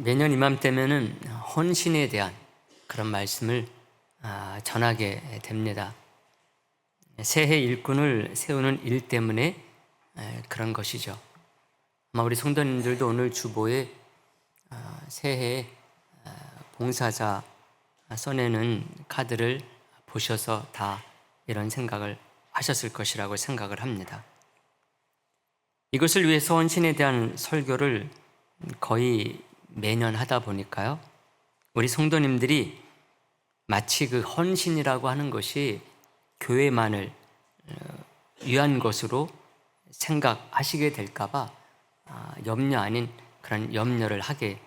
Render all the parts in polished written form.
매년 이맘때면은 헌신에 대한 그런 말씀을 전하게 됩니다. 새해 일꾼을 세우는 일 때문에 그런 것이죠. 아마 우리 성도님들도 오늘 주보에 새해 봉사자 써내는 카드를 보셔서 다 이런 생각을 하셨을 것이라고 생각을 합니다. 이것을 위해서 헌신에 대한 설교를 거의 매년 하다 보니까요, 우리 성도님들이 마치 그 헌신이라고 하는 것이 교회만을 위한 것으로 생각하시게 될까봐 염려 아닌 그런 염려를 하게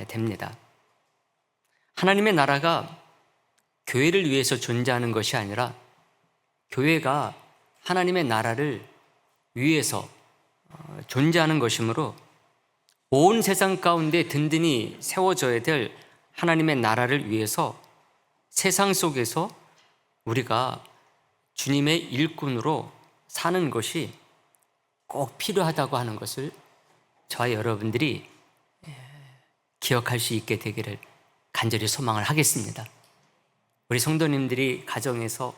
됩니다. 하나님의 나라가 교회를 위해서 존재하는 것이 아니라 교회가 하나님의 나라를 위해서 존재하는 것이므로 온 세상 가운데 든든히 세워져야 될 하나님의 나라를 위해서 세상 속에서 우리가 주님의 일꾼으로 사는 것이 꼭 필요하다고 하는 것을 저와 여러분들이 기억할 수 있게 되기를 간절히 소망을 하겠습니다. 우리 성도님들이 가정에서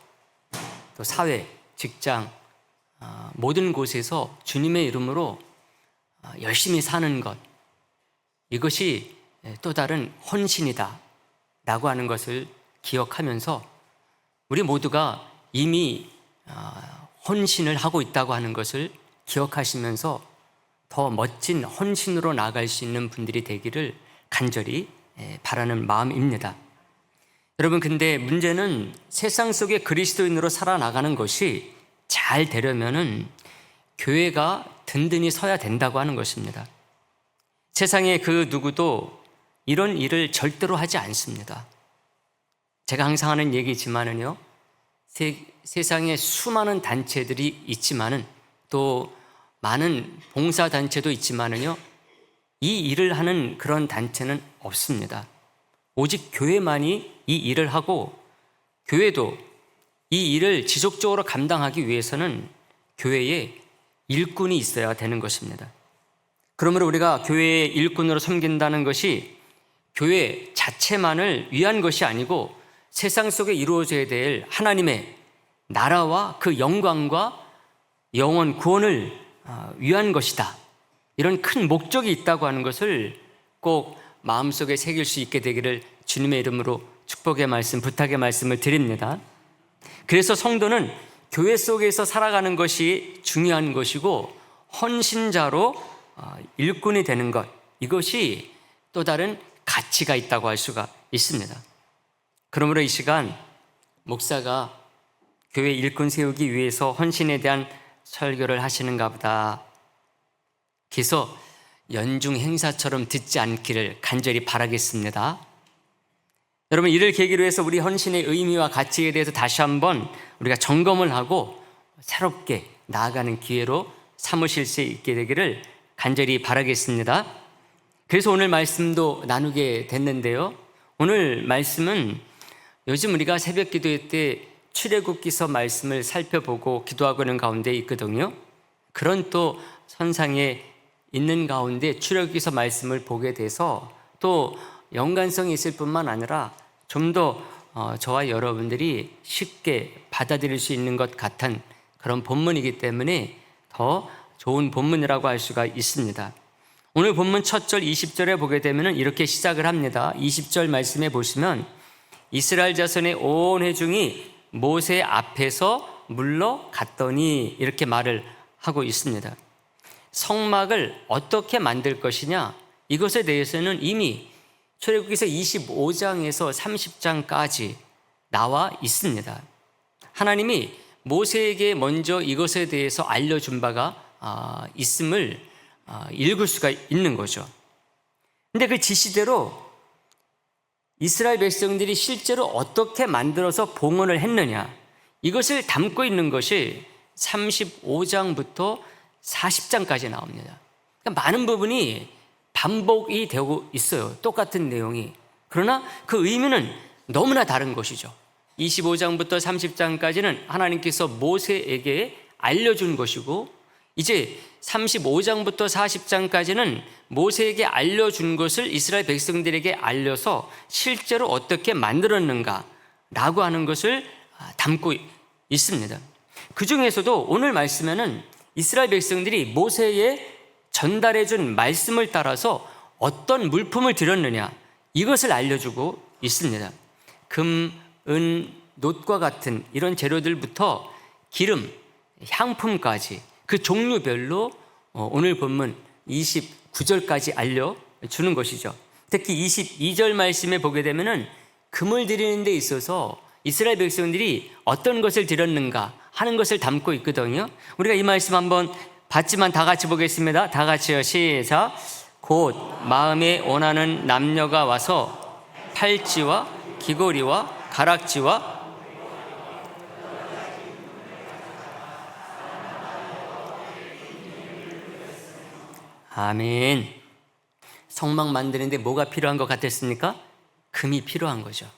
또 사회, 직장, 모든 곳에서 주님의 이름으로 열심히 사는 것, 이것이 또 다른 헌신이다 라고 하는 것을 기억하면서 우리 모두가 이미 헌신을 하고 있다고 하는 것을 기억하시면서 더 멋진 헌신으로 나아갈 수 있는 분들이 되기를 간절히 바라는 마음입니다. 여러분, 근데 문제는 세상 속에 그리스도인으로 살아나가는 것이 잘 되려면은 교회가 든든히 서야 된다고 하는 것입니다. 세상에 그 누구도 이런 일을 절대로 하지 않습니다. 제가 항상 하는 얘기지만은요, 세상에 수많은 단체들이 있지만은 또 많은 봉사단체도 있지만은요, 이 일을 하는 그런 단체는 없습니다. 오직 교회만이 이 일을 하고, 교회도 이 일을 지속적으로 감당하기 위해서는 교회에 일꾼이 있어야 되는 것입니다. 그러므로 우리가 교회의 일꾼으로 섬긴다는 것이 교회 자체만을 위한 것이 아니고 세상 속에 이루어져야 될 하나님의 나라와 그 영광과 영원 구원을 위한 것이다. 이런 큰 목적이 있다고 하는 것을 꼭 마음속에 새길 수 있게 되기를 주님의 이름으로 축복의 말씀, 부탁의 말씀을 드립니다. 그래서 성도는 교회 속에서 살아가는 것이 중요한 것이고, 헌신자로 일꾼이 되는 것, 이것이 또 다른 가치가 있다고 할 수가 있습니다. 그러므로 이 시간 목사가 교회 일꾼 세우기 위해서 헌신에 대한 설교를 하시는가 보다. 그래서 연중 행사처럼 듣지 않기를 간절히 바라겠습니다. 여러분, 이를 계기로 해서 우리 헌신의 의미와 가치에 대해서 다시 한번 우리가 점검을 하고 새롭게 나아가는 기회로 삼으실 수 있게 되기를 간절히 바라겠습니다. 그래서 오늘 말씀도 나누게 됐는데요, 오늘 말씀은 요즘 우리가 새벽 기도회 때 출애굽기서 말씀을 살펴보고 기도하고 있는 가운데 있거든요. 그런 또 선상에 있는 가운데 출애굽기서 말씀을 보게 돼서 또 연관성이 있을 뿐만 아니라 좀 더 저와 여러분들이 쉽게 받아들일 수 있는 것 같은 그런 본문이기 때문에 더 좋은 본문이라고 할 수가 있습니다. 오늘 본문 첫 절 20절에 보게 되면 이렇게 시작을 합니다. 20절 말씀에 보시면 이스라엘 자손의 온 회중이 모세 앞에서 물러갔더니 이렇게 말을 하고 있습니다. 성막을 어떻게 만들 것이냐, 이것에 대해서는 이미 출애굽기서 25장에서 30장까지 나와 있습니다. 하나님이 모세에게 먼저 이것에 대해서 알려준 바가 있음을 읽을 수가 있는 거죠. 근데 그 지시대로 이스라엘 백성들이 실제로 어떻게 만들어서 봉헌을 했느냐, 이것을 담고 있는 것이 35장부터 40장까지 나옵니다. 그러니까 많은 부분이 반복이 되고 있어요. 똑같은 내용이. 그러나 그 의미는 너무나 다른 것이죠. 25장부터 30장까지는 하나님께서 모세에게 알려준 것이고, 이제 35장부터 40장까지는 모세에게 알려준 것을 이스라엘 백성들에게 알려서 실제로 어떻게 만들었는가라고 하는 것을 담고 있습니다. 그 중에서도 오늘 말씀에는 이스라엘 백성들이 모세에 전달해준 말씀을 따라서 어떤 물품을 드렸느냐, 이것을 알려주고 있습니다. 금, 은, 놋과 같은 이런 재료들부터 기름, 향품까지 그 종류별로 오늘 본문 29절까지 알려주는 것이죠. 특히 22절 말씀에 보게 되면은 금을 드리는 데 있어서 이스라엘 백성들이 어떤 것을 드렸는가 하는 것을 담고 있거든요. 우리가 이 말씀 한번 봤지만 다 같이 보겠습니다. 다 같이요. 시작. 곧 마음에 원하는 남녀가 와서 팔찌와 귀걸이와 가락지와 아멘. 성막 만드는데 뭐가 필요한 것 같았습니까? 금이 필요한 거죠.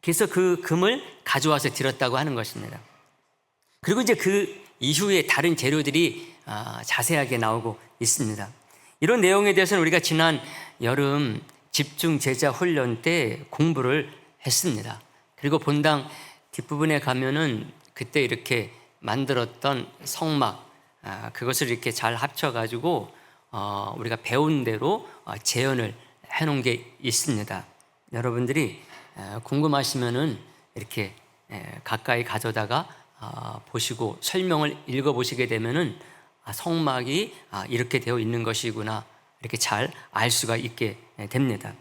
그래서 그 금을 가져와서 드렸다고 하는 것입니다. 그리고 이제 그 이후에 다른 재료들이 자세하게 나오고 있습니다. 이런 내용에 대해서는 우리가 지난 여름 집중 제자 훈련 때 공부를 했습니다. 그리고 본당 뒷부분에 가면은 그때 이렇게 만들었던 성막, 그것을 이렇게 잘 합쳐가지고 우리가 배운 대로 재현을 해놓은 게 있습니다. 여러분들이 궁금하시면은 이렇게 가까이 가져다가 보시고 설명을 읽어보시게 되면은 성막이 이렇게 되어 있는 것이구나, 이렇게 잘 알 수가 있게 됩니다.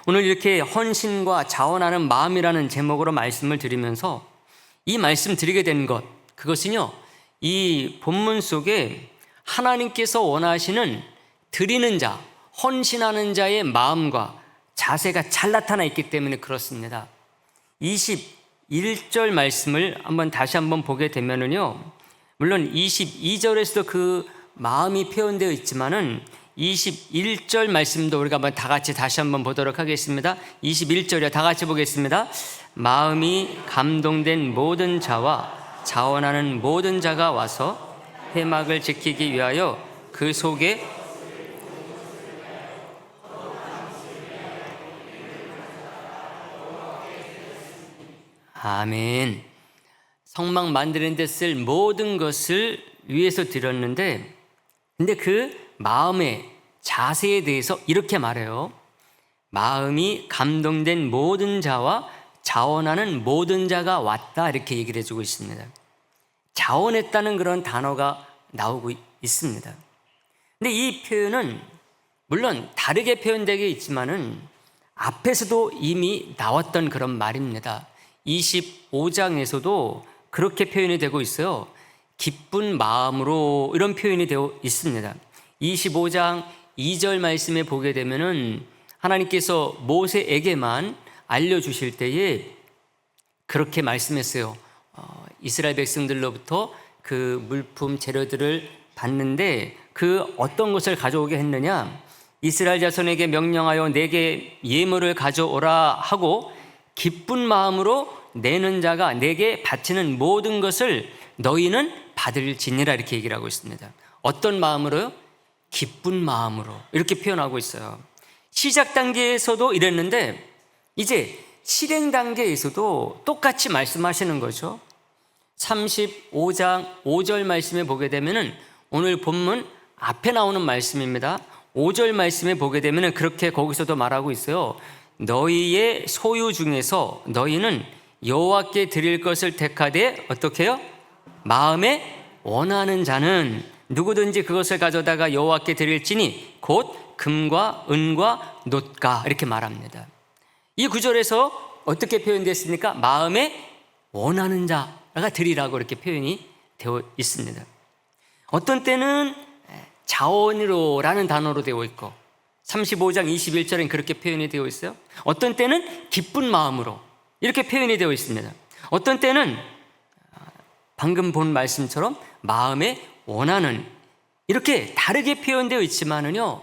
오늘 이렇게 헌신과 자원하는 마음이라는 제목으로 말씀을 드리면서 이 말씀 드리게 된 것, 그것은요, 이 본문 속에 하나님께서 원하시는 드리는 자, 헌신하는 자의 마음과 자세가 잘 나타나 있기 때문에 그렇습니다. 21절 말씀을 다시 한번 보게 되면은요, 물론 22절에서도 그 마음이 표현되어 있지만은 21절 말씀도 우리가 다 같이 다시 한번 보도록 하겠습니다. 21절이요. 다 같이 보겠습니다. 마음이 감동된 모든 자와 자원하는 모든 자가 와서 회막을 지키기 위하여 그 속에 아멘. 성막 만드는 데 쓸 모든 것을 위해서 드렸는데, 근데 그 마음의 자세에 대해서 이렇게 말해요. 마음이 감동된 모든 자와 자원하는 모든 자가 왔다, 이렇게 얘기를 해주고 있습니다. 자원했다는 그런 단어가 나오고 있습니다. 근데 이 표현은 물론 다르게 표현되게 있지만은 앞에서도 이미 나왔던 그런 말입니다. 25장에서도 그렇게 표현이 되고 있어요. 기쁜 마음으로, 이런 표현이 되어 있습니다. 25장 2절 말씀에 보게 되면은 하나님께서 모세에게만 알려주실 때에 그렇게 말씀했어요. 이스라엘 백성들로부터 그 물품 재료들을 받는데 그 어떤 것을 가져오게 했느냐, 이스라엘 자손에게 명령하여 내게 예물을 가져오라 하고 기쁜 마음으로 내는 자가 내게 바치는 모든 것을 너희는 받을지니라, 이렇게 얘기를 하고 있습니다. 어떤 마음으로요? 기쁜 마음으로, 이렇게 표현하고 있어요. 시작 단계에서도 이랬는데 이제 실행 단계에서도 똑같이 말씀하시는 거죠. 35장 5절 말씀에 보게 되면은 오늘 본문 앞에 나오는 말씀입니다. 5절 말씀에 보게 되면은 그렇게 거기서도 말하고 있어요. 너희의 소유 중에서 너희는 여호와께 드릴 것을 택하되 어떻게 해요? 마음에 원하는 자는 누구든지 그것을 가져다가 여호와께 드릴지니 곧 금과 은과 놋가, 이렇게 말합니다. 이 구절에서 어떻게 표현됐습니까? 마음에 원하는 자가 드리라고 이렇게 표현이 되어 있습니다. 어떤 때는 자원으로라는 단어로 되어 있고 35장 21절엔 그렇게 표현이 되어 있어요. 어떤 때는 기쁜 마음으로 이렇게 표현이 되어 있습니다. 어떤 때는 방금 본 말씀처럼 마음에 원하는, 이렇게 다르게 표현되어 있지만은요,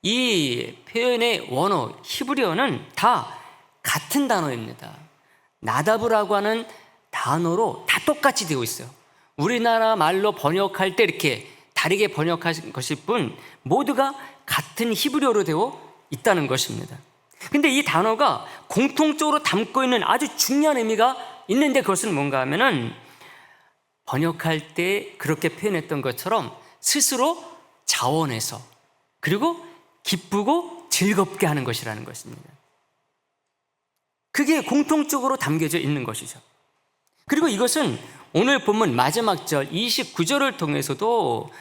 이 표현의 원어 히브리어는 다 같은 단어입니다. 나다브라고 하는 단어로 다 똑같이 되어 있어요. 우리나라 말로 번역할 때 이렇게 다르게 번역하신 것일 뿐 모두가 같은 히브리어로 되어 있다는 것입니다. 근데 이 단어가 공통적으로 담고 있는 아주 중요한 의미가 있는데 그것은 뭔가 하면은 번역할 때 그렇게 표현했던 것처럼 스스로 자원해서 그리고 기쁘고 즐겁게 하는 것이라는 것입니다. 그게 공통적으로 담겨져 있는 것이죠. 그리고 이것은 오늘 본문 마지막 절 29절을 통해서도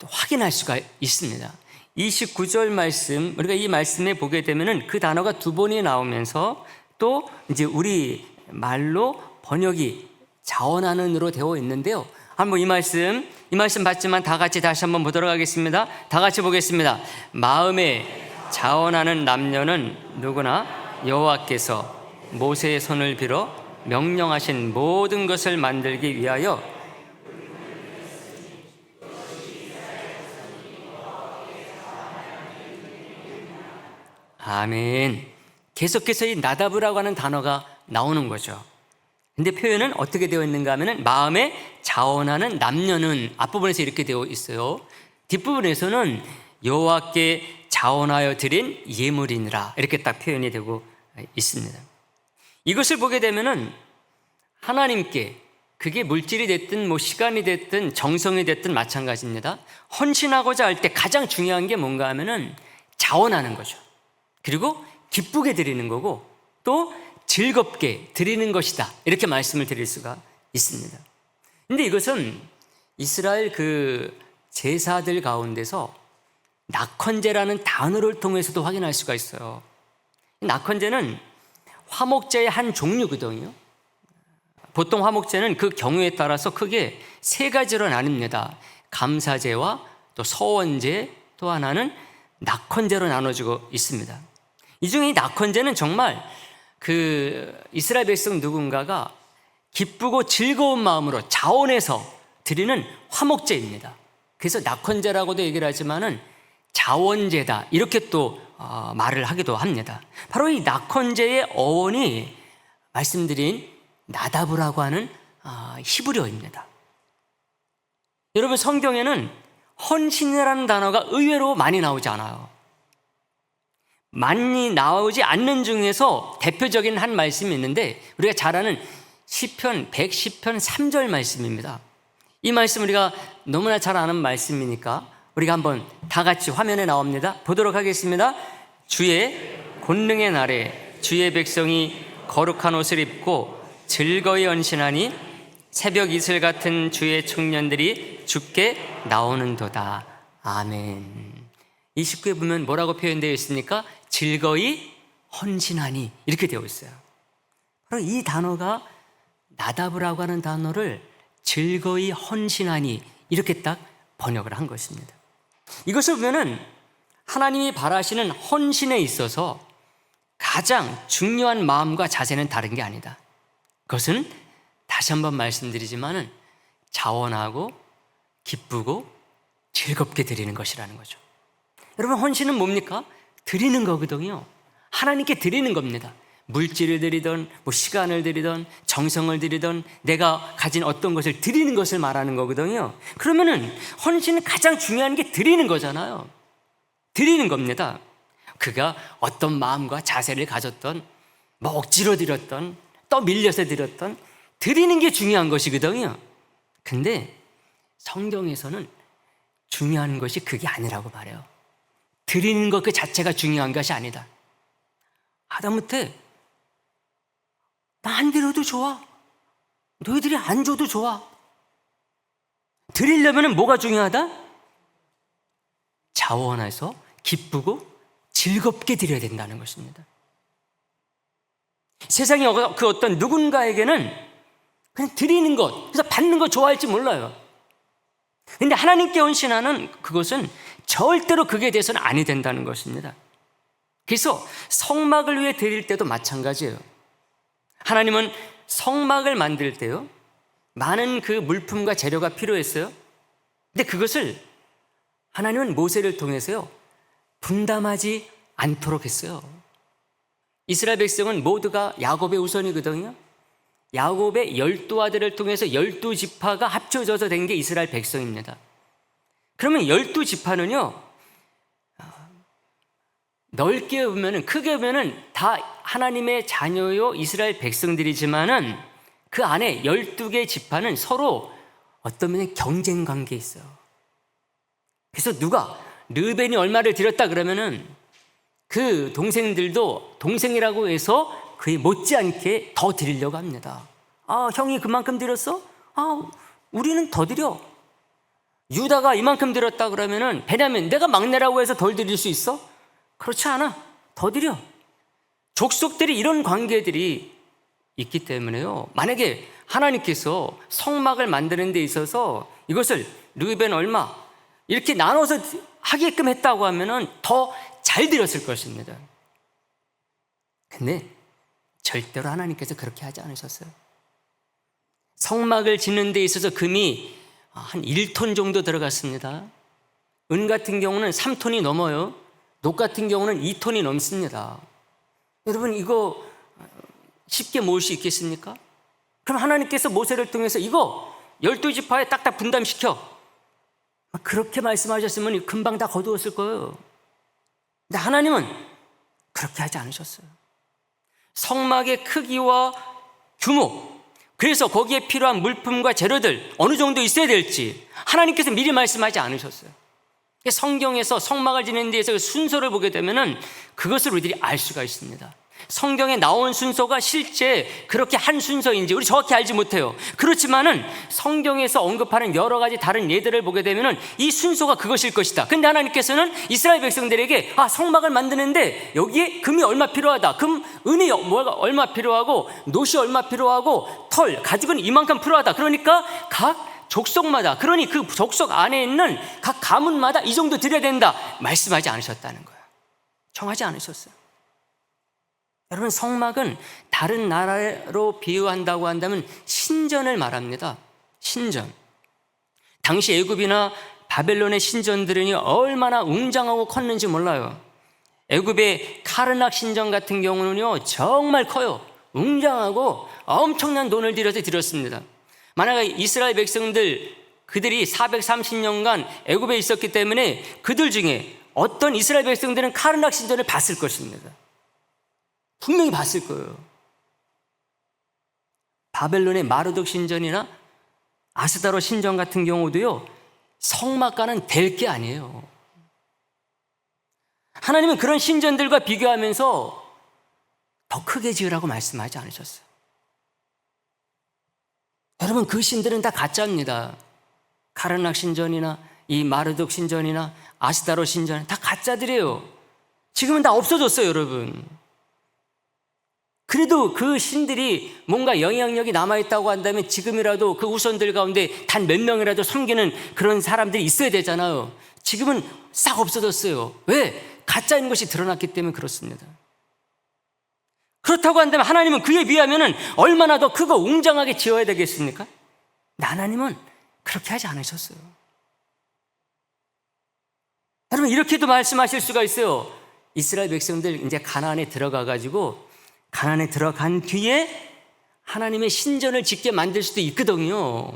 확인할 수가 있습니다. 29절 말씀, 우리가 이 말씀에 보게 되면은 그 단어가 두 번이 나오면서 또 이제 우리 말로 번역이 자원하는으로 되어 있는데요. 한번 이 말씀 봤지만 다 같이 다시 한번 보도록 하겠습니다. 다 같이 보겠습니다. 마음에 자원하는 남녀는 누구나 여호와께서 모세의 손을 빌어 명령하신 모든 것을 만들기 위하여 아멘. 계속해서 이 나다브라고 하는 단어가 나오는 거죠. 근데 표현은 어떻게 되어 있는가 하면은 마음에 자원하는 남녀는 앞부분에서 이렇게 되어 있어요. 뒷부분에서는 여호와께 자원하여 드린 예물이니라 이렇게 딱 표현이 되고 있습니다. 이것을 보게 되면은 하나님께 그게 물질이 됐든 뭐 시간이 됐든 정성이 됐든 마찬가지입니다. 헌신하고자 할 때 가장 중요한 게 뭔가 하면은 자원하는 거죠. 그리고 기쁘게 드리는 거고 또 즐겁게 드리는 것이다 이렇게 말씀을 드릴 수가 있습니다. 근데 이것은 이스라엘 그 제사들 가운데서 낙헌제라는 단어를 통해서도 확인할 수가 있어요. 낙헌제는 화목제의 한 종류거든요. 보통 화목제는 그 경우에 따라서 크게 세 가지로 나뉩니다. 감사제와 또 서원제, 또 하나는 낙헌제로 나눠지고 있습니다. 이 중에 이 낙헌제는 정말 그 이스라엘 백성 누군가가 기쁘고 즐거운 마음으로 자원해서 드리는 화목제입니다. 그래서 낙헌제라고도 얘기를 하지만은 자원제다 이렇게 또 말을 하기도 합니다. 바로 이 낙헌제의 어원이 말씀드린 나다브라고 하는 히브리어입니다. 여러분 성경에는 헌신이라는 단어가 의외로 많이 나오지 않아요. 많이 나오지 않는 중에서 대표적인 한 말씀이 있는데 우리가 잘 아는 시편 110편 3절 말씀입니다. 이 말씀 우리가 너무나 잘 아는 말씀이니까 우리가 한번 다 같이 화면에 나옵니다. 보도록 하겠습니다. 주의 권능의 날에 주의 백성이 거룩한 옷을 입고 즐거이 헌신하니 새벽 이슬 같은 주의 청년들이 주께 나오는도다. 아멘. 29에 보면 뭐라고 표현되어 있습니까? 즐거이 헌신하니 이렇게 되어 있어요. 바로 이 단어가 나다브라고 하는 단어를 즐거이 헌신하니 이렇게 딱 번역을 한 것입니다. 이것을 보면은 하나님이 바라시는 헌신에 있어서 가장 중요한 마음과 자세는 다른 게 아니다. 그것은 다시 한번 말씀드리지만은 자원하고 기쁘고 즐겁게 드리는 것이라는 거죠. 여러분 헌신은 뭡니까? 드리는 거거든요. 하나님께 드리는 겁니다. 물질을 드리든 뭐 시간을 드리든 정성을 드리든 내가 가진 어떤 것을 드리는 것을 말하는 거거든요. 그러면은 헌신은 가장 중요한 게 드리는 거잖아요. 드리는 겁니다. 그가 어떤 마음과 자세를 가졌던 뭐 억지로 드렸던 또 밀려서 드렸던 드리는 게 중요한 것이거든요. 근데 성경에서는 중요한 것이 그게 아니라고 말해요. 드리는 것 그 자체가 중요한 것이 아니다. 하다못해 나 안 드려도 좋아. 너희들이 안 줘도 좋아. 드리려면 뭐가 중요하다? 자원해서 기쁘고 즐겁게 드려야 된다는 것입니다. 세상에 그 어떤 누군가에게는 그냥 드리는 것, 그래서 받는 거 좋아할지 몰라요. 근데 하나님께 헌신하는 그것은 절대로 그게 대해서는 아니 된다는 것입니다. 그래서 성막을 위해 드릴 때도 마찬가지예요. 하나님은 성막을 만들 때요 많은 그 물품과 재료가 필요했어요. 근데 그것을 하나님은 모세를 통해서요 분담하지 않도록 했어요. 이스라엘 백성은 모두가 야곱의 후손이거든요. 야곱의 12아들을 통해서 12지파가 합쳐져서 된 게 이스라엘 백성입니다. 그러면 12지파는요, 넓게 보면은, 크게 보면은 다 하나님의 자녀요 이스라엘 백성들이지만은 그 안에 12개 지파는 서로 어떤 면에 경쟁 관계에 있어요. 그래서 누가 르벤이 얼마를 드렸다 그러면은 그 동생들도 동생이라고 해서 그에 못지않게 더 드리려고 합니다. 아, 형이 그만큼 드렸어? 아, 우리는 더 드려. 유다가 이만큼 드렸다 그러면은 베냐민, 내가 막내라고 해서 덜 드릴 수 있어? 그렇지 않아. 더 드려. 족속들이 이런 관계들이 있기 때문에요, 만약에 하나님께서 성막을 만드는 데 있어서 이것을 르벤 얼마 이렇게 나눠서 하게끔 했다고 하면은 더 잘 드렸을 것입니다. 근데 절대로 하나님께서 그렇게 하지 않으셨어요. 성막을 짓는 데 있어서 금이 한 1톤 정도 들어갔습니다. 은 같은 경우는 3톤이 넘어요. 녹 같은 경우는 2톤이 넘습니다. 여러분, 이거 쉽게 모을 수 있겠습니까? 그럼 하나님께서 모세를 통해서 이거 12지파에 딱딱 분담시켜, 그렇게 말씀하셨으면 금방 다 거두었을 거예요. 근데 하나님은 그렇게 하지 않으셨어요. 성막의 크기와 규모, 그래서 거기에 필요한 물품과 재료들 어느 정도 있어야 될지 하나님께서 미리 말씀하지 않으셨어요. 성경에서 성막을 짓는 데에서 순서를 보게 되면은 그것을 우리들이 알 수가 있습니다. 성경에 나온 순서가 실제 그렇게 한 순서인지 우리 정확히 알지 못해요. 그렇지만은 성경에서 언급하는 여러 가지 다른 예들을 보게 되면은 이 순서가 그것일 것이다. 근데 하나님께서는 이스라엘 백성들에게 성막을 만드는데 여기에 금이 얼마 필요하다, 은이 얼마 필요하고 놋이 얼마 필요하고 털, 가죽은 이만큼 필요하다. 그러니까 각 족속마다, 그러니 그 족속 안에 있는 각 가문마다 이 정도 드려야 된다 말씀하지 않으셨다는 거예요. 정하지 않으셨어요. 여러분, 성막은 다른 나라로 비유한다고 한다면 신전을 말합니다. 신전. 당시 애굽이나 바벨론의 신전들은 얼마나 웅장하고 컸는지 몰라요. 애굽의 카르낙 신전 같은 경우는요 정말 커요. 웅장하고 엄청난 돈을 들여서 드렸습니다. 만약에 이스라엘 백성들, 그들이 430년간 애굽에 있었기 때문에 그들 중에 어떤 이스라엘 백성들은 카르낙 신전을 봤을 것입니다. 분명히 봤을 거예요. 바벨론의 마르독 신전이나 아스다로 신전 같은 경우도요 성막과는 될 게 아니에요. 하나님은 그런 신전들과 비교하면서 더 크게 지으라고 말씀하지 않으셨어요. 여러분, 그 신들은 다 가짜입니다. 카르낙 신전이나 이 마르독 신전이나 아스다로 신전 다 가짜들이에요. 지금은 다 없어졌어요, 여러분. 그래도 그 신들이 뭔가 영향력이 남아있다고 한다면 지금이라도 그 우선들 가운데 단 몇 명이라도 섬기는 그런 사람들이 있어야 되잖아요. 지금은 싹 없어졌어요. 왜? 가짜인 것이 드러났기 때문에 그렇습니다. 그렇다고 한다면 하나님은 그에 비하면 얼마나 더 크고 웅장하게 지어야 되겠습니까? 근데 하나님은 그렇게 하지 않으셨어요. 여러분, 이렇게도 말씀하실 수가 있어요. 이스라엘 백성들 이제 가나안에 들어가가지고 가나안에 들어간 뒤에 하나님의 신전을 짓게 만들 수도 있거든요.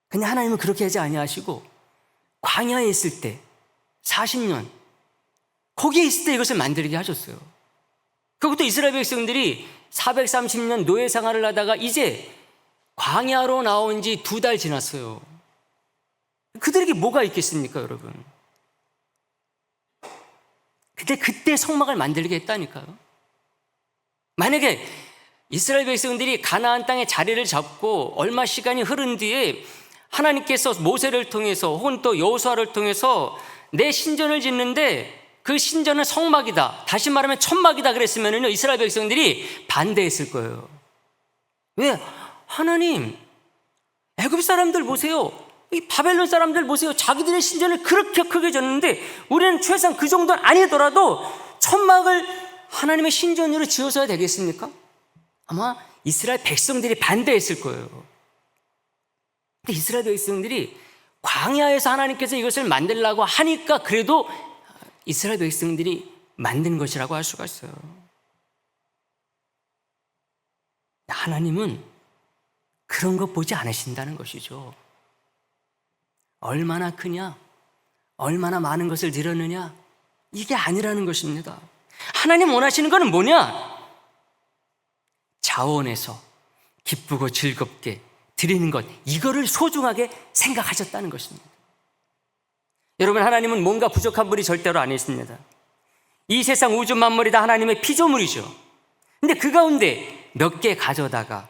근데 하나님은 그렇게 하지 아니하시고 광야에 있을 때 40년 거기에 있을 때 이것을 만들게 하셨어요. 그것도 이스라엘 백성들이 430년 노예 생활을 하다가 이제 광야로 나온 지 2달 지났어요. 그들에게 뭐가 있겠습니까, 여러분? 근데 그때 성막을 만들게 했다니까요. 만약에 이스라엘 백성들이 가나안 땅에 자리를 잡고 얼마 시간이 흐른 뒤에 하나님께서 모세를 통해서 혹은 또 여호수아를 통해서 내 신전을 짓는데 그 신전은 성막이다, 다시 말하면 천막이다 그랬으면요 이스라엘 백성들이 반대했을 거예요. 왜? 하나님, 애굽 사람들 보세요, 이 바벨론 사람들 보세요. 자기들의 신전을 그렇게 크게 졌는데 우리는 최소한 그 정도는 아니더라도 천막을 하나님의 신전으로 지어서야 되겠습니까? 아마 이스라엘 백성들이 반대했을 거예요. 근데 이스라엘 백성들이 광야에서 하나님께서 이것을 만들려고 하니까 그래도 이스라엘 백성들이 만든 것이라고 할 수가 있어요. 하나님은 그런 거 보지 않으신다는 것이죠. 얼마나 크냐, 얼마나 많은 것을 드렸느냐, 이게 아니라는 것입니다. 하나님 원하시는 것은 뭐냐? 자원해서 기쁘고 즐겁게 드리는 것, 이거를 소중하게 생각하셨다는 것입니다. 여러분, 하나님은 뭔가 부족한 분이 절대로 아니십니다. 이 세상 우주 만물이 다 하나님의 피조물이죠. 근데 그 가운데 몇 개 가져다가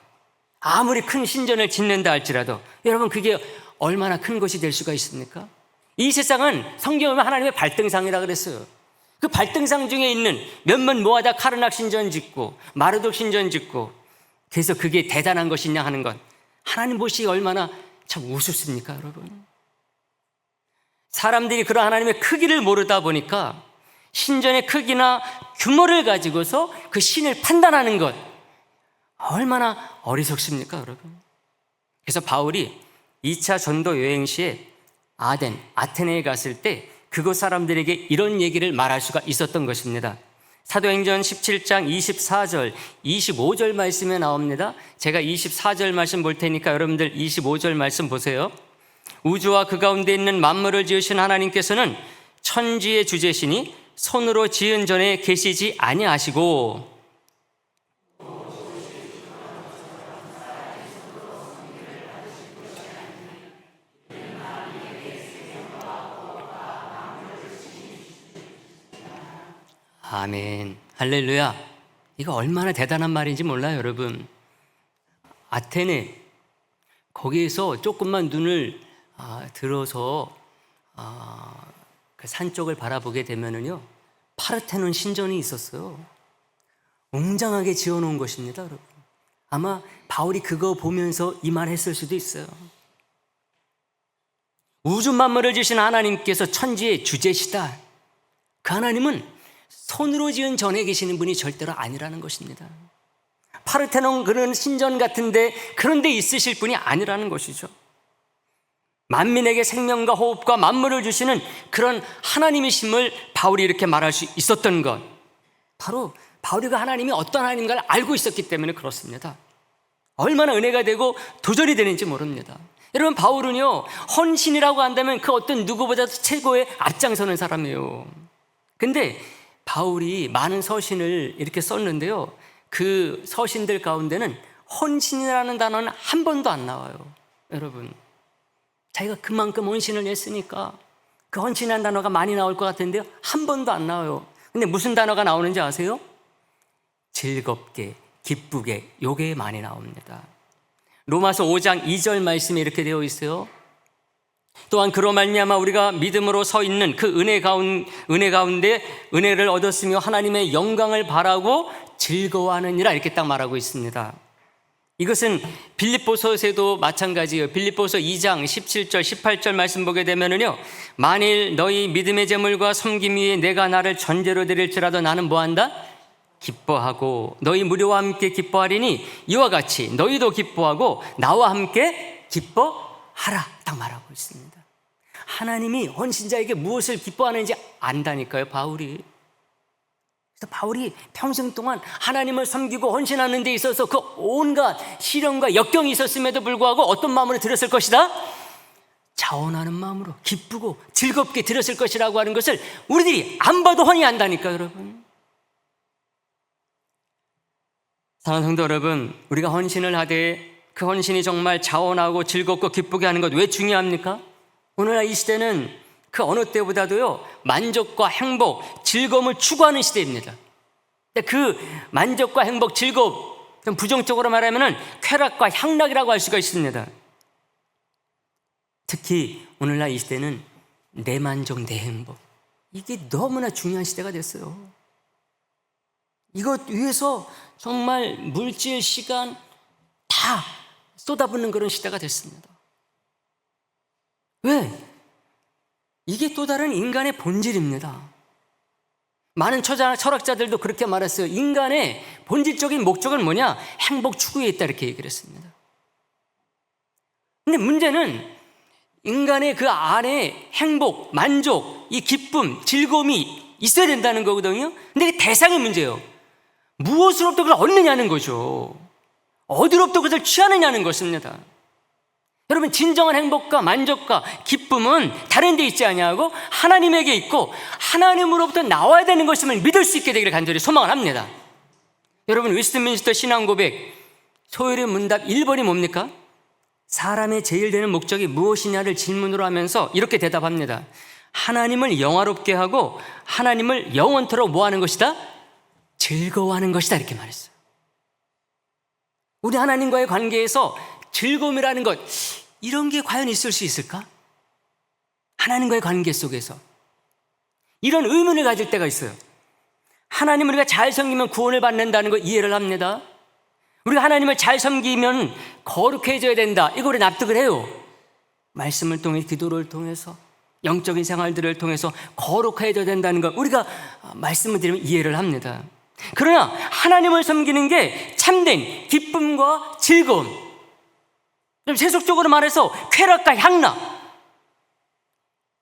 아무리 큰 신전을 짓는다 할지라도 여러분, 그게 얼마나 큰 것이 될 수가 있습니까? 이 세상은 성경에 보면 하나님의 발등상이라 그랬어요. 그 발등상 중에 있는 몇몇 모아다 카르낙 신전 짓고 마르독 신전 짓고, 그래서 그게 대단한 것이냐 하는 건 하나님 보시기 얼마나 참 우습습니까, 여러분? 사람들이 그런 하나님의 크기를 모르다 보니까 신전의 크기나 규모를 가지고서 그 신을 판단하는 것, 얼마나 어리석습니까, 여러분? 그래서 바울이 2차 전도 여행 시에 아테네에 갔을 때 그곳 사람들에게 이런 얘기를 말할 수가 있었던 것입니다. 사도행전 17장 24절, 25절 말씀에 나옵니다. 제가 24절 말씀 볼 테니까 여러분들 25절 말씀 보세요. 우주와 그 가운데 있는 만물을 지으신 하나님께서는 천지의 주제시니 손으로 지은 전에 계시지 아니하시고, 아멘, 할렐루야. 이거 얼마나 대단한 말인지 몰라요, 여러분. 아테네, 거기에서 조금만 눈을 들어서 그 산 쪽을 바라보게 되면은요, 파르테논 신전이 있었어요. 웅장하게 지어놓은 것입니다, 여러분. 아마 바울이 그거 보면서 이 말 했을 수도 있어요. 우주 만물을 지으신 하나님께서 천지의 주제시다. 그 하나님은 손으로 지은 전에 계시는 분이 절대로 아니라는 것입니다. 파르테논 그런 신전 같은데 그런 데 있으실 분이 아니라는 것이죠. 만민에게 생명과 호흡과 만물을 주시는 그런 하나님이심을 바울이 이렇게 말할 수 있었던 것, 바로 바울이 그 하나님이 어떤 하나님인가를 알고 있었기 때문에 그렇습니다. 얼마나 은혜가 되고 도전이 되는지 모릅니다. 여러분, 바울은요, 헌신이라고 한다면 그 어떤 누구보다도 최고의 앞장서는 사람이에요. 근데 바울이 많은 서신을 이렇게 썼는데요, 그 서신들 가운데는 헌신이라는 단어는 한 번도 안 나와요. 여러분, 자기가 그만큼 헌신을 했으니까 그 헌신이라는 단어가 많이 나올 것 같은데요, 한 번도 안 나와요. 근데 무슨 단어가 나오는지 아세요? 즐겁게, 기쁘게, 요게 많이 나옵니다. 로마서 5장 2절 말씀에 이렇게 되어 있어요. 또한 그로 말미암아 우리가 믿음으로 서 있는 그 은혜 가운데 은혜를 얻었으며 하나님의 영광을 바라고 즐거워하느니라, 이렇게 딱 말하고 있습니다. 이것은 빌립보서에도 마찬가지예요. 빌립보서 2장 17절 18절 말씀 보게 되면은요, 만일 너희 믿음의 제물과 섬김 위에 내가 나를 전제로 드릴지라도 나는 뭐한다? 기뻐하고 너희 무료와 함께 기뻐하리니 이와 같이 너희도 기뻐하고 나와 함께 기뻐하라, 딱 말하고 있습니다. 하나님이 헌신자에게 무엇을 기뻐하는지 안다니까요, 바울이. 그래서 바울이 평생 동안 하나님을 섬기고 헌신하는 데 있어서 그 온갖 시련과 역경이 있었음에도 불구하고 어떤 마음으로 드렸을 것이다? 자원하는 마음으로 기쁘고 즐겁게 드렸을 것이라고 하는 것을 우리들이 안 봐도 훤히 안다니까요, 여러분. 사랑하는 성도 여러분, 우리가 헌신을 하되 그 헌신이 정말 자원하고 즐겁고 기쁘게 하는 것 왜 중요합니까? 오늘날 이 시대는 그 어느 때보다도요, 만족과 행복, 즐거움을 추구하는 시대입니다. 그 만족과 행복, 즐거움, 좀 부정적으로 말하면 쾌락과 향락이라고 할 수가 있습니다. 특히 오늘날 이 시대는 내 만족, 내 행복, 이게 너무나 중요한 시대가 됐어요. 이것 위해서 정말 물질, 시간 다 쏟아붓는 그런 시대가 됐습니다. 왜? 이게 또 다른 인간의 본질입니다. 많은 철학자들도 그렇게 말했어요. 인간의 본질적인 목적은 뭐냐? 행복 추구에 있다, 이렇게 얘기를 했습니다. 근데 문제는 인간의 그 안에 행복, 만족, 이 기쁨, 즐거움이 있어야 된다는 거거든요. 근데 그 대상이 문제예요. 무엇으로부터 그걸 얻느냐는 거죠. 어디로부터 그것을 취하느냐는 것입니다. 여러분, 진정한 행복과 만족과 기쁨은 다른 데 있지 아니하고 하나님에게 있고 하나님으로부터 나와야 되는 것임을 믿을 수 있게 되기를 간절히 소망을 합니다. 여러분, 웨스트민스터 신앙 고백 소요리 문답 1번이 뭡니까? 사람의 제일 되는 목적이 무엇이냐를 질문으로 하면서 이렇게 대답합니다. 하나님을 영화롭게 하고 하나님을 영원토록 뭐 하는 것이다? 즐거워하는 것이다, 이렇게 말했어요. 우리 하나님과의 관계에서 즐거움이라는 것, 이런 게 과연 있을 수 있을까? 하나님과의 관계 속에서 이런 의문을 가질 때가 있어요. 하나님을 우리가 잘 섬기면 구원을 받는다는 거 이해를 합니다. 우리가 하나님을 잘 섬기면 거룩해져야 된다, 이거 우리 납득을 해요. 말씀을 통해, 기도를 통해서, 영적인 생활들을 통해서 거룩해져야 된다는 것 우리가 말씀을 드리면 이해를 합니다. 그러나 하나님을 섬기는 게 참된 기쁨과 즐거움, 좀 세속적으로 말해서 쾌락과 향락,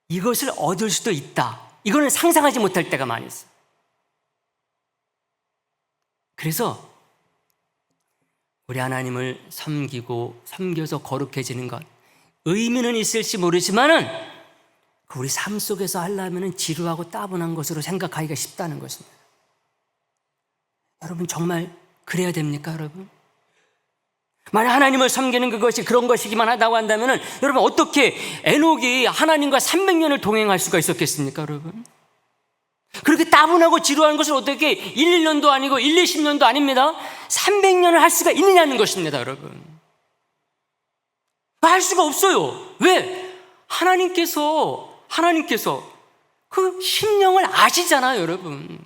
이것을 얻을 수도 있다, 이거는 상상하지 못할 때가 많이 있어요. 그래서 우리 하나님을 섬겨서 거룩해지는 것, 의미는 있을지 모르지만은 우리 삶 속에서 하려면 지루하고 따분한 것으로 생각하기가 쉽다는 것입니다. 여러분, 정말 그래야 됩니까, 여러분? 만약 하나님을 섬기는 그것이 그런 것이기만 하다고 한다면 여러분, 어떻게 에녹이 하나님과 300년을 동행할 수가 있었겠습니까, 여러분? 그렇게 따분하고 지루한 것을 어떻게 1, 1년도 아니고 1, 20년도 아닙니다. 300년을 할 수가 있느냐는 것입니다, 여러분. 할 수가 없어요. 왜? 하나님께서 그 심령을 아시잖아요, 여러분.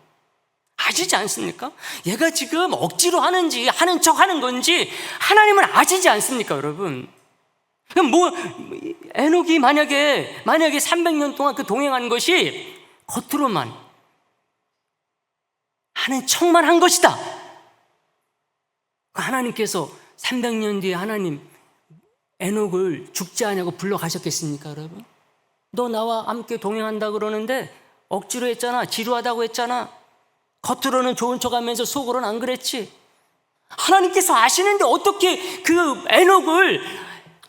아시지 않습니까? 얘가 지금 억지로 하는지 하는 척 하는 건지 하나님은 아시지 않습니까, 여러분? 에녹이 만약에 300년 동안 그 동행한 것이 겉으로만 하는 척만 한 것이다, 하나님께서 300년 뒤에 하나님 에녹을 죽지 않냐고 불러가셨겠습니까, 여러분? 너 나와 함께 동행한다 그러는데 억지로 했잖아, 지루하다고 했잖아, 겉으로는 좋은 척하면서 속으로는 안 그랬지. 하나님께서 아시는데 어떻게 그 에녹을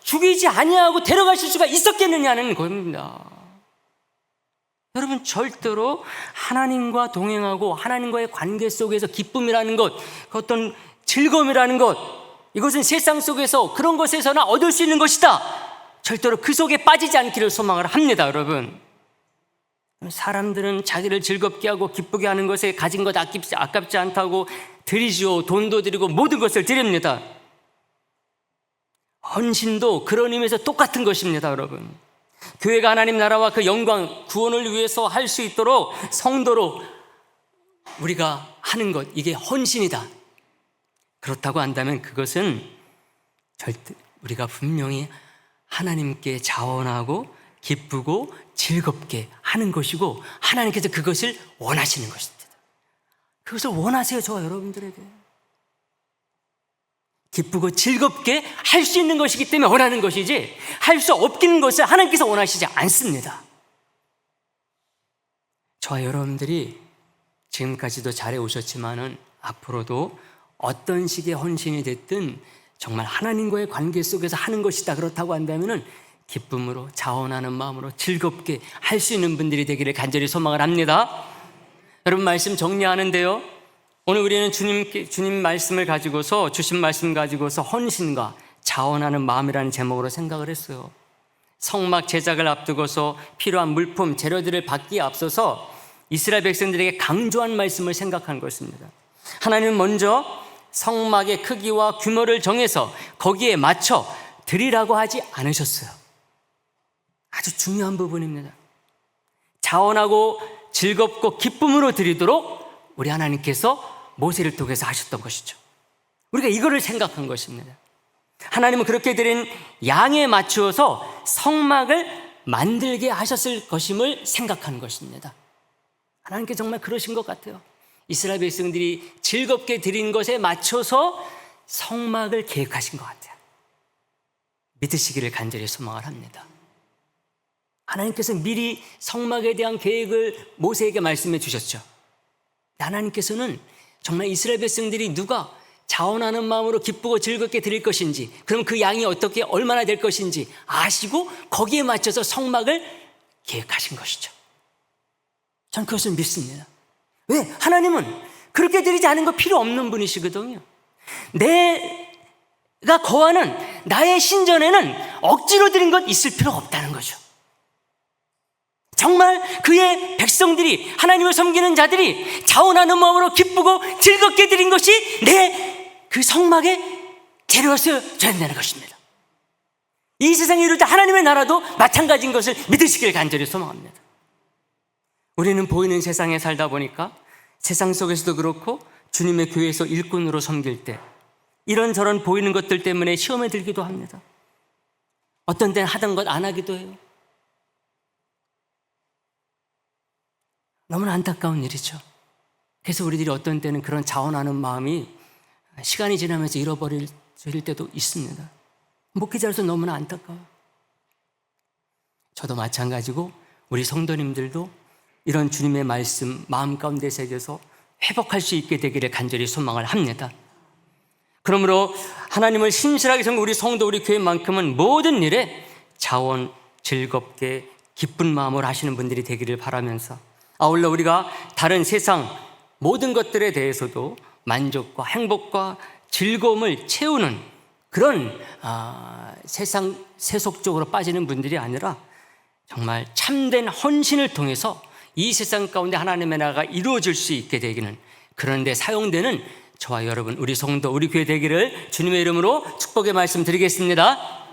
죽이지 아니하고 데려가실 수가 있었겠느냐는 겁니다. 여러분, 절대로 하나님과 동행하고 하나님과의 관계 속에서 기쁨이라는 것, 어떤 즐거움이라는 것, 이것은 세상 속에서 그런 것에서나 얻을 수 있는 것이다, 절대로 그 속에 빠지지 않기를 소망을 합니다, 여러분. 사람들은 자기를 즐겁게 하고 기쁘게 하는 것에 가진 것 아깝지 않다고 드리지요. 돈도 드리고 모든 것을 드립니다. 헌신도 그런 의미에서 똑같은 것입니다, 여러분. 교회가 하나님 나라와 그 영광, 구원을 위해서 할 수 있도록 성도로 우리가 하는 것, 이게 헌신이다. 그렇다고 한다면 그것은 절대 우리가 분명히 하나님께 자원하고 기쁘고 즐겁게 하는 것이고 하나님께서 그것을 원하시는 것입니다. 그것을 원하세요, 저와 여러분들에게. 기쁘고 즐겁게 할 수 있는 것이기 때문에 원하는 것이지 할 수 없는 것을 하나님께서 원하시지 않습니다. 저와 여러분들이 지금까지도 잘해 오셨지만은 앞으로도 어떤 식의 헌신이 됐든 정말 하나님과의 관계 속에서 하는 것이다, 그렇다고 한다면은 기쁨으로 자원하는 마음으로 즐겁게 할 수 있는 분들이 되기를 간절히 소망을 합니다. 여러분, 말씀 정리하는데요, 오늘 우리는 주님 말씀을 가지고서, 주신 말씀 가지고서 헌신과 자원하는 마음이라는 제목으로 생각을 했어요. 성막 제작을 앞두고서 필요한 물품, 재료들을 받기에 앞서서 이스라엘 백성들에게 강조한 말씀을 생각한 것입니다. 하나님은 먼저 성막의 크기와 규모를 정해서 거기에 맞춰 드리라고 하지 않으셨어요. 아주 중요한 부분입니다. 자원하고 즐겁고 기쁨으로 드리도록 우리 하나님께서 모세를 통해서 하셨던 것이죠. 우리가 이거를 생각한 것입니다. 하나님은 그렇게 드린 양에 맞추어서 성막을 만들게 하셨을 것임을 생각하는 것입니다. 하나님께 정말 그러신 것 같아요. 이스라엘 백성들이 즐겁게 드린 것에 맞춰서 성막을 계획하신 것 같아요. 믿으시기를 간절히 소망을 합니다. 하나님께서 미리 성막에 대한 계획을 모세에게 말씀해 주셨죠. 하나님께서는 정말 이스라엘 백성들이 누가 자원하는 마음으로 기쁘고 즐겁게 드릴 것인지, 그럼 그 양이 어떻게 얼마나 될 것인지 아시고 거기에 맞춰서 성막을 계획하신 것이죠. 전 그것을 믿습니다. 왜? 하나님은 그렇게 드리지 않은 거 필요 없는 분이시거든요. 내가 거하는 나의 신전에는 억지로 드린 것 있을 필요가 없다는 거죠. 정말 그의 백성들이, 하나님을 섬기는 자들이 자원하는 마음으로 기쁘고 즐겁게 드린 것이 내 그 성막의 재료였어야 된다는 것입니다. 이 세상에 이룰 때 하나님의 나라도 마찬가지인 것을 믿으시길 간절히 소망합니다. 우리는 보이는 세상에 살다 보니까 세상 속에서도 그렇고 주님의 교회에서 일꾼으로 섬길 때 이런저런 보이는 것들 때문에 시험에 들기도 합니다. 어떤 때는 하던 것 안 하기도 해요. 너무나 안타까운 일이죠. 그래서 우리들이 어떤 때는 그런 자원하는 마음이 시간이 지나면서 잃어버릴 때도 있습니다. 목회자로서 너무나 안타까워요. 저도 마찬가지고 우리 성도님들도 이런 주님의 말씀 마음 가운데 새겨서 회복할 수 있게 되기를 간절히 소망을 합니다. 그러므로 하나님을 신실하게 섬기는 우리 성도, 우리 교회만큼은 모든 일에 자원, 즐겁게 기쁜 마음으로 하시는 분들이 되기를 바라면서, 아울러 우리가 다른 세상 모든 것들에 대해서도 만족과 행복과 즐거움을 채우는 그런 세상 세속적으로 빠지는 분들이 아니라 정말 참된 헌신을 통해서 이 세상 가운데 하나님의 나라가 이루어질 수 있게 되기는, 그런 데 사용되는 저와 여러분, 우리 성도, 우리 교회 되기를 주님의 이름으로 축복의 말씀 드리겠습니다.